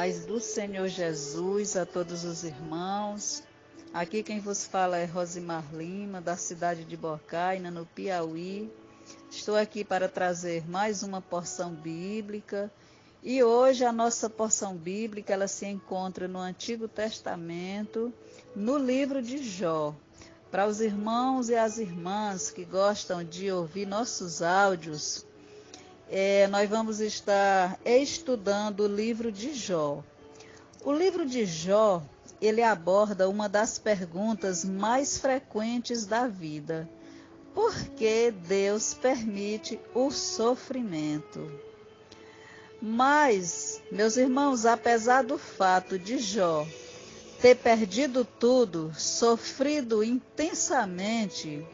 paz do Senhor Jesus a todos os irmãos. Aqui quem vos fala é Rosimar Lima, da cidade de Bocaina, no Piauí. Estou aqui para trazer mais uma porção bíblica. E hoje a nossa porção bíblica ela se encontra no Antigo Testamento, no livro de Jó. Para os irmãos e as irmãs que gostam de ouvir nossos áudios, nós vamos estar estudando o livro de Jó. O livro de Jó, ele aborda uma das perguntas mais frequentes da vida. Por que Deus permite o sofrimento? Mas, meus irmãos, apesar do fato de Jó ter perdido tudo, sofrido intensamente,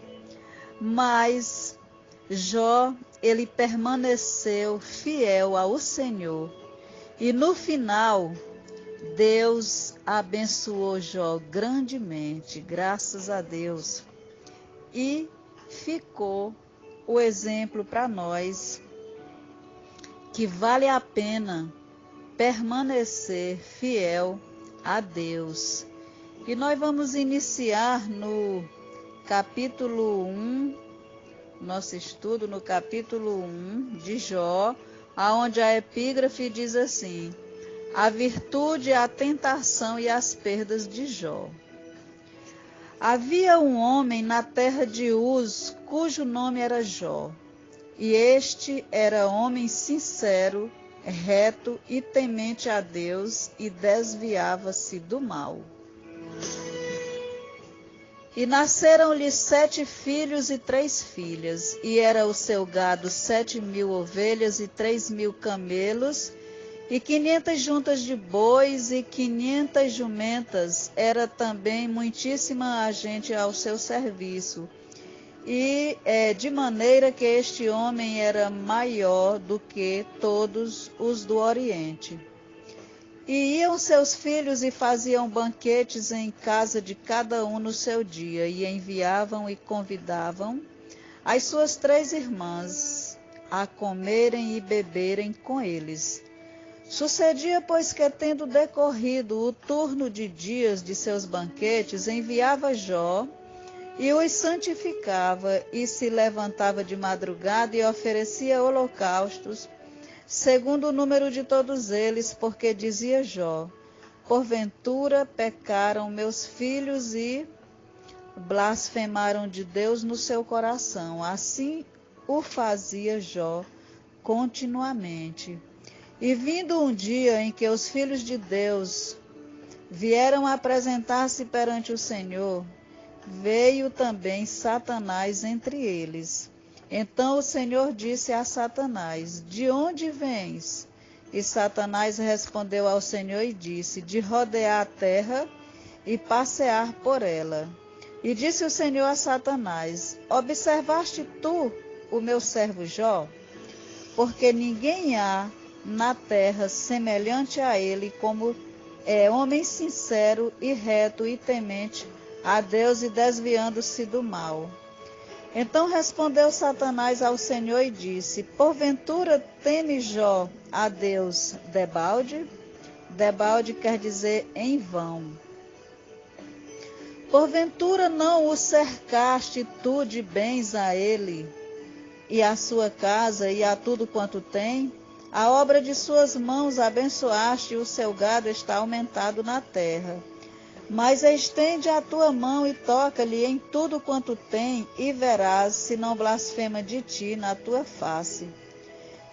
mas Jó, ele permaneceu fiel ao Senhor. E no final, Deus abençoou Jó grandemente, graças a Deus. E ficou o exemplo para nós que vale a pena permanecer fiel a Deus. E nós vamos iniciar no capítulo 1, nosso estudo no capítulo 1 de Jó, onde a epígrafe diz assim: a virtude, a tentação e as perdas de Jó. Havia um homem na terra de Uz, cujo nome era Jó, e este era homem sincero, reto e temente a Deus, e desviava-se do mal. E nasceram-lhe 7 filhos e 3 filhas, e era o seu gado 7.000 ovelhas e 3.000 camelos, e 500 juntas de bois e 500 jumentas. Era também muitíssima gente ao seu serviço. E de maneira que este homem era maior do que todos os do Oriente. E iam seus filhos e faziam banquetes em casa de cada um no seu dia, e enviavam e convidavam as suas 3 irmãs a comerem e beberem com eles. Sucedia, pois, que tendo decorrido o turno de dias de seus banquetes, enviava Jó e os santificava, e se levantava de madrugada e oferecia holocaustos, segundo o número de todos eles, porque dizia Jó: porventura pecaram meus filhos e blasfemaram de Deus no seu coração. Assim o fazia Jó continuamente. E vindo um dia em que os filhos de Deus vieram apresentar-se perante o Senhor, veio também Satanás entre eles. Então o Senhor disse a Satanás: de onde vens? E Satanás respondeu ao Senhor e disse: de rodear a terra e passear por ela. E disse o Senhor a Satanás: observaste tu o meu servo Jó? Porque ninguém há na terra semelhante a ele, como é homem sincero e reto e temente a Deus e desviando-se do mal. Então respondeu Satanás ao Senhor e disse: porventura teme Jó a Deus debalde? Debalde quer dizer em vão. Porventura não o cercaste tu de bens a ele, e a sua casa, e a tudo quanto tem? A obra de suas mãos abençoaste, e o seu gado está aumentado na terra. Mas estende a tua mão e toca-lhe em tudo quanto tem, e verás se não blasfema de ti na tua face.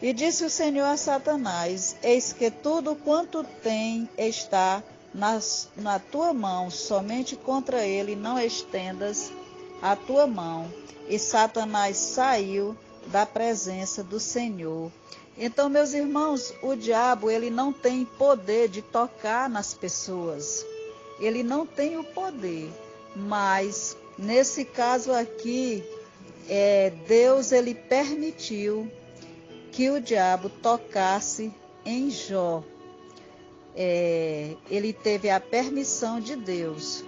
E disse o Senhor a Satanás: eis que tudo quanto tem está na tua mão, somente contra ele não estendas a tua mão. E Satanás saiu da presença do Senhor. Então, meus irmãos, o diabo ele não tem poder de tocar nas pessoas. Ele não tem o poder, mas nesse caso aqui, Deus ele permitiu que o diabo tocasse em Jó. Ele teve a permissão de Deus.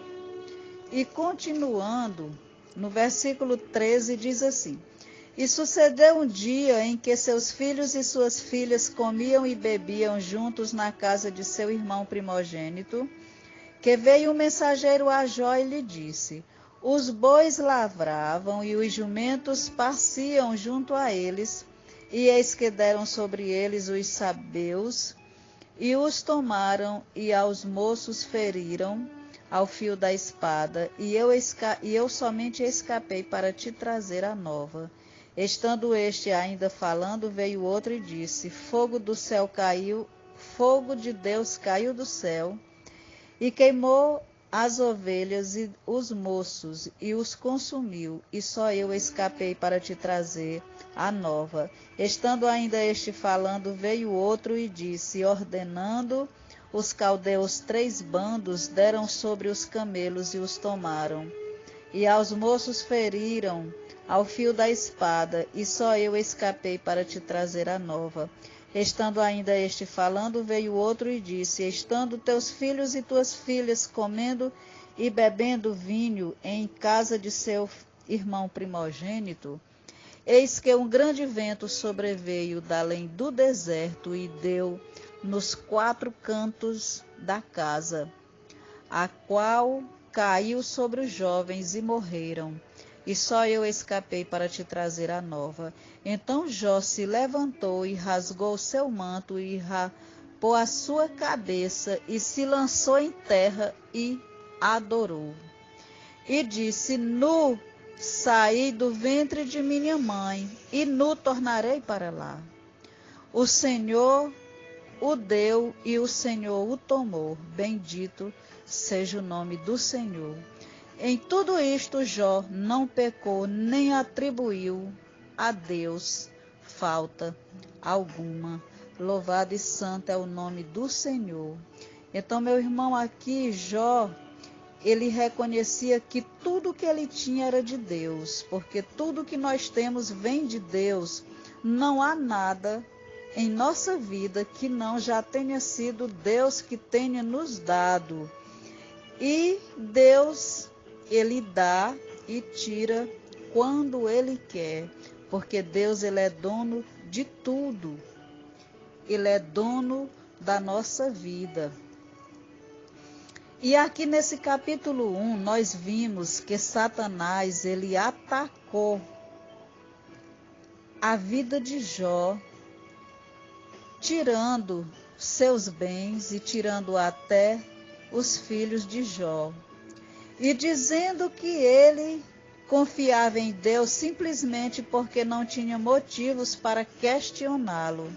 E continuando, no versículo 13 diz assim: E sucedeu um dia em que seus filhos e suas filhas comiam e bebiam juntos na casa de seu irmão primogênito, que veio um mensageiro a Jó e lhe disse: os bois lavravam e os jumentos pasciam junto a eles, e eis que deram sobre eles os sabeus, e os tomaram, e aos moços feriram ao fio da espada, e eu somente escapei para te trazer a nova. Estando este ainda falando, veio outro e disse: fogo do céu caiu, fogo de Deus caiu do céu, e queimou as ovelhas e os moços, e os consumiu, e só eu escapei para te trazer a nova. Estando ainda este falando, veio outro e disse, ordenando os caldeus 3 bandos, deram sobre os camelos e os tomaram. E aos moços feriram ao fio da espada, e só eu escapei para te trazer a nova. Estando ainda este falando, veio outro e disse, estando teus filhos e tuas filhas comendo e bebendo vinho em casa de seu irmão primogênito, eis que um grande vento sobreveio da além do deserto e deu nos 4 cantos da casa, a qual caiu sobre os jovens e morreram. E só eu escapei para te trazer a nova. Então Jó se levantou e rasgou seu manto e rapou a sua cabeça e se lançou em terra e adorou. E disse, nu saí do ventre de minha mãe e nu tornarei para lá. O Senhor o deu e o Senhor o tomou. Bendito seja o nome do Senhor. Em tudo isto, Jó não pecou, nem atribuiu a Deus falta alguma. Louvado e santo é o nome do Senhor. Então, meu irmão, aqui, Jó, ele reconhecia que tudo que ele tinha era de Deus, porque tudo que nós temos vem de Deus. Não há nada em nossa vida que não já tenha sido Deus que tenha nos dado. E Deus, Ele dá e tira quando Ele quer, porque Deus, Ele é dono de tudo. Ele é dono da nossa vida. E aqui nesse capítulo 1, nós vimos que Satanás, ele atacou a vida de Jó, tirando seus bens e tirando até os filhos de Jó. E dizendo que ele confiava em Deus simplesmente porque não tinha motivos para questioná-lo.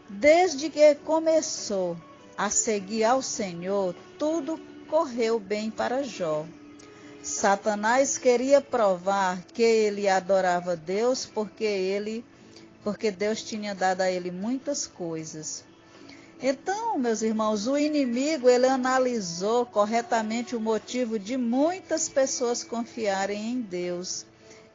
Desde que começou a seguir ao Senhor, tudo correu bem para Jó. Satanás queria provar que ele adorava Deus porque Deus tinha dado a ele muitas coisas. Então, meus irmãos, o inimigo, ele analisou corretamente o motivo de muitas pessoas confiarem em Deus.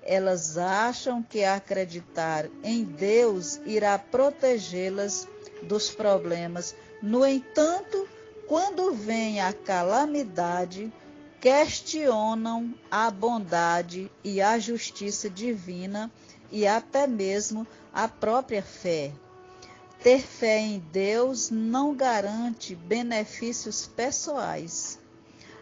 Elas acham que acreditar em Deus irá protegê-las dos problemas. No entanto, quando vem a calamidade, questionam a bondade e a justiça divina e até mesmo a própria fé. Ter fé em Deus não garante benefícios pessoais,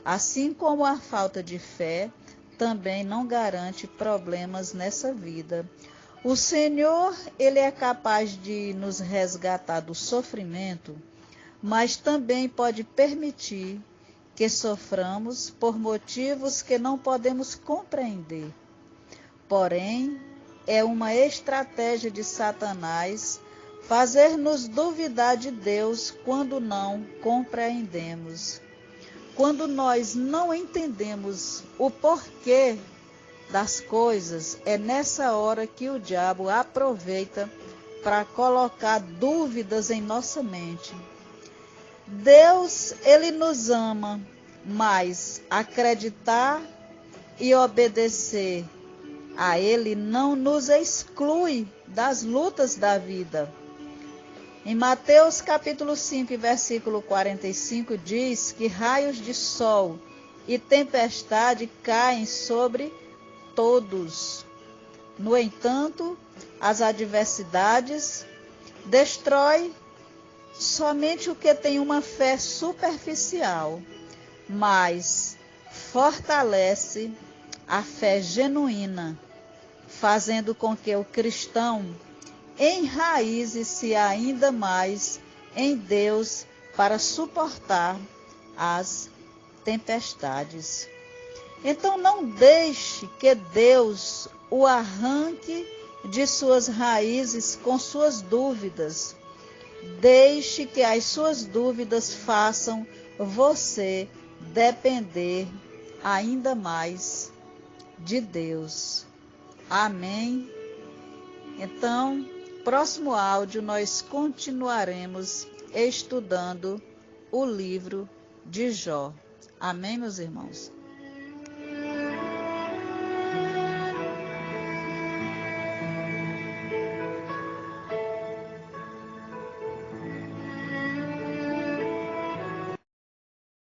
assim como a falta de fé também não garante problemas nessa vida. O Senhor, Ele é capaz de nos resgatar do sofrimento, mas também pode permitir que soframos por motivos que não podemos compreender. Porém, é uma estratégia de Satanás fazer-nos duvidar de Deus quando não compreendemos. Quando nós não entendemos o porquê das coisas, é nessa hora que o diabo aproveita para colocar dúvidas em nossa mente. Deus, Ele nos ama, mas acreditar e obedecer a Ele não nos exclui das lutas da vida. Em Mateus capítulo 5, versículo 45, diz que raios de sol e tempestade caem sobre todos. No entanto, as adversidades destrói somente o que tem uma fé superficial, mas fortalece a fé genuína, fazendo com que o cristão enraize-se ainda mais em Deus para suportar as tempestades. Então não deixe que Deus o arranque de suas raízes com suas dúvidas. Deixe que as suas dúvidas façam você depender ainda mais de Deus. Amém? Então, próximo áudio nós continuaremos estudando o livro de Jó. Amém, meus irmãos?